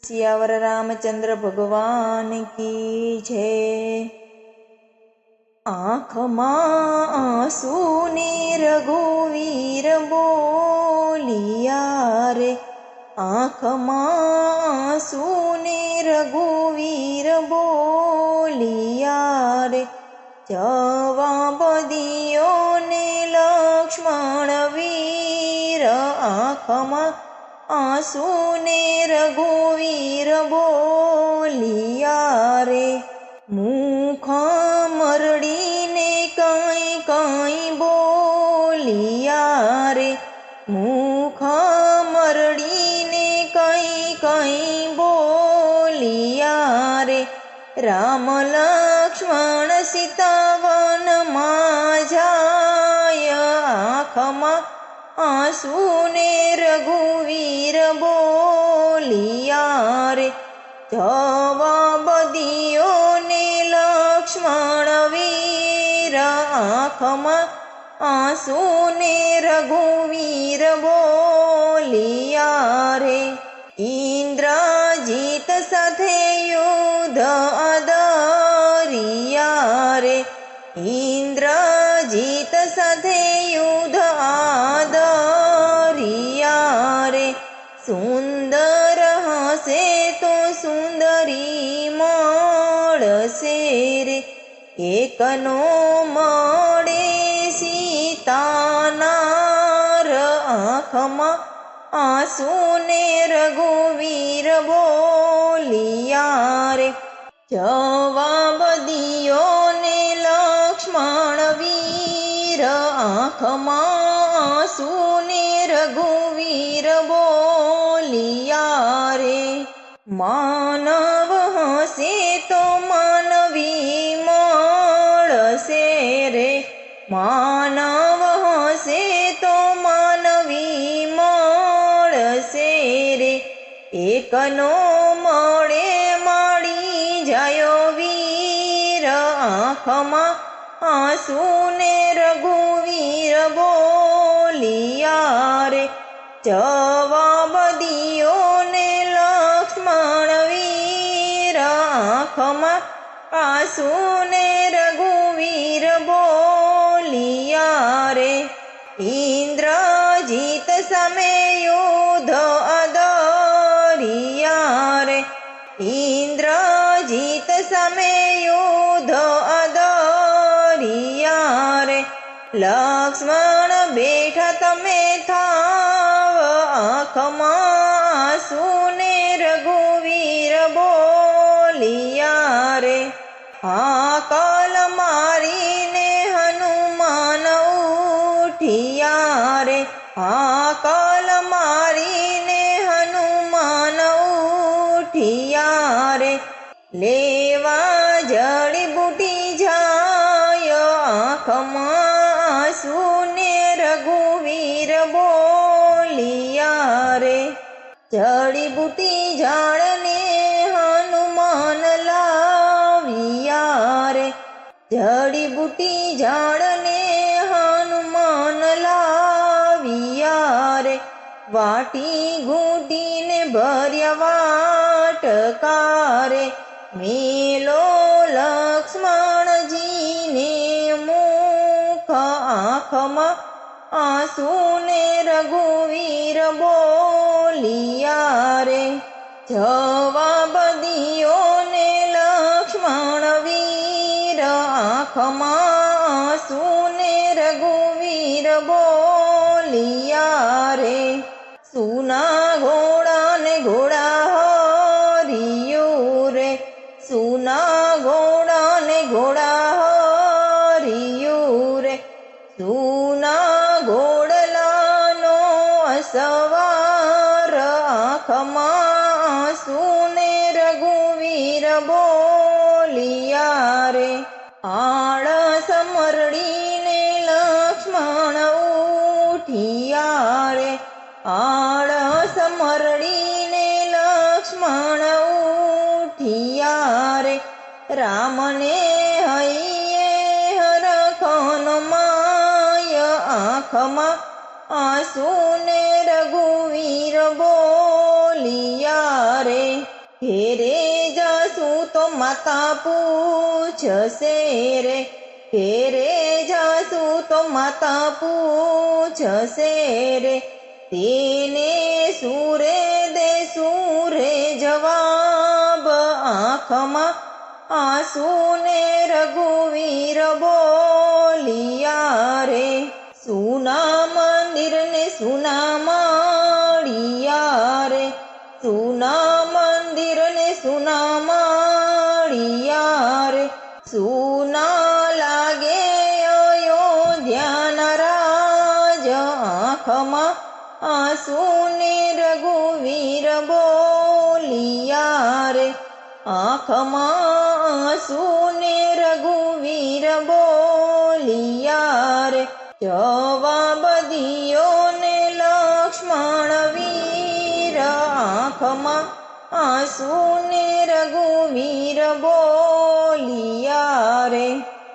सियावर रामचंद्र भगवान की जय। आँखમાં આંસુને રઘુવીર બોલિયા રે, આँખમાં આંસુને રઘુવીર બોલિયા રે, જવાબ દિયો ને લક્ષ્મણ વીર, આँખમાં આંસુને રઘુવીર બોલિયા રે, મુખ મરડીને કાંઈ કાંઈ બોલિયા રે, મુખ મરડીને કાંઈ કાંઈ બોલિયા રે, રામ લક્ષ્મણ સીતા વનમાં જાય, આંખમાં આંસુને રઘુવીર બોલિયા રે, જવાબ દિયો ને લક્ષ્મણ વીર, આંખમાં આંસુને રઘુવીર બોલિયા રે, ઇન્દ્રજીત સાથે યુદ્ધ આદરિયા રે, ઇન્દ્રજીત સાથે યુદ્ધ આદરિયા રે, સુંદર હસે તો સુંદરી મળશે રે, એકનો મળે સીતાનાર, આંખમાં આંસુને રઘુવીર બોલિયા રે, જવાબ દિયો ને લક્ષ્મણ વીર, આંખમાં આંસુને રઘુવીર બોલિયા રે, માનવ હસે તો માનવી મળશે રે, માનવ હસે તો માનવી મળશે રે, એકનો મળે મળી જાયો વીર, આંખમાં આંસુને રઘુવીર બોલિયા રે, જવાબ દિયો ને લક્ષ્મણ વીર, આંખમાં આંસુને રઘુવીર બોલિયા રે, ઇન્દ્રજીત સામે યુદ્ધ આદરિયા રે, ઇન્દ્રજીત સામે યુદ્ધ આદરિયા રે, લક્ષ્મણ બેઠા તમે થાવ, આંખમાં આંસુને રઘુવીર બોલિયા રે, હાકલ મારીને હનુમાન ઉઠિયા રે, હાકલ મારીને હનુમાન ઉઠિયા રે, લેવા જડીબુટી જાય, આંખમાં આંસુને રઘુવીર બોલિયા રે, જડીબુટી ઝાડને હનુમાન લાવ્યા રે, જડીબુટી ઝાડને હનુમાન લાવ્યા રે, વાટી ઘૂંટીને ભર્યા વાટકા રે, મેલો લક્ષ્મણજીને મુખ, આંખમાં આંસુને રઘુવીર બોલિયા રે, જવાબ દિયો ને લક્ષ્મણ વીર, આંખમાં આંસુને રઘુવીર બોલિયા રે, સુના ઘોડા ને ઘોડા હરિયું રે, સુના ઘોડા ને ઘોડા હરિયું રે, સુના ઘોડલાનો અસવાર, આંખમાં આંસુને રઘુવીર બોલિયા રે, આળસ મરડીને લક્ષ્મણ ઉઠિયા રે, આળસ મરડીને લક્ષ્મણ ઉઠિયા રે, રામને હૈયે હરખન માય, આંખમાં આંસુને રઘુવીર બોલિયા રે, ઘેરે જાસું તો માતા પૂછશે રે, ઘેરે જાસું તો માતા પૂછશે રે, તેને સુરે દેશું રે જવાબ, આંખમાં આંસુ ને રઘુવીર બોલિયા રે, સુના મંદિર ને સુના માળિયા રે, સુના મંદિર ને સુના માળિયા રે, સુના લાગે અયોધ્યાના રાજ, આંખમાં આંસુ ને રઘુવીર બોલિયા રે, આંખમાં આંસુ ને રઘુવીર બોલિયા રે, જવાબ દિયો ને લક્ષ્મણ વીર, આંખમાં આંસુ ને રઘુવીર બોલિયા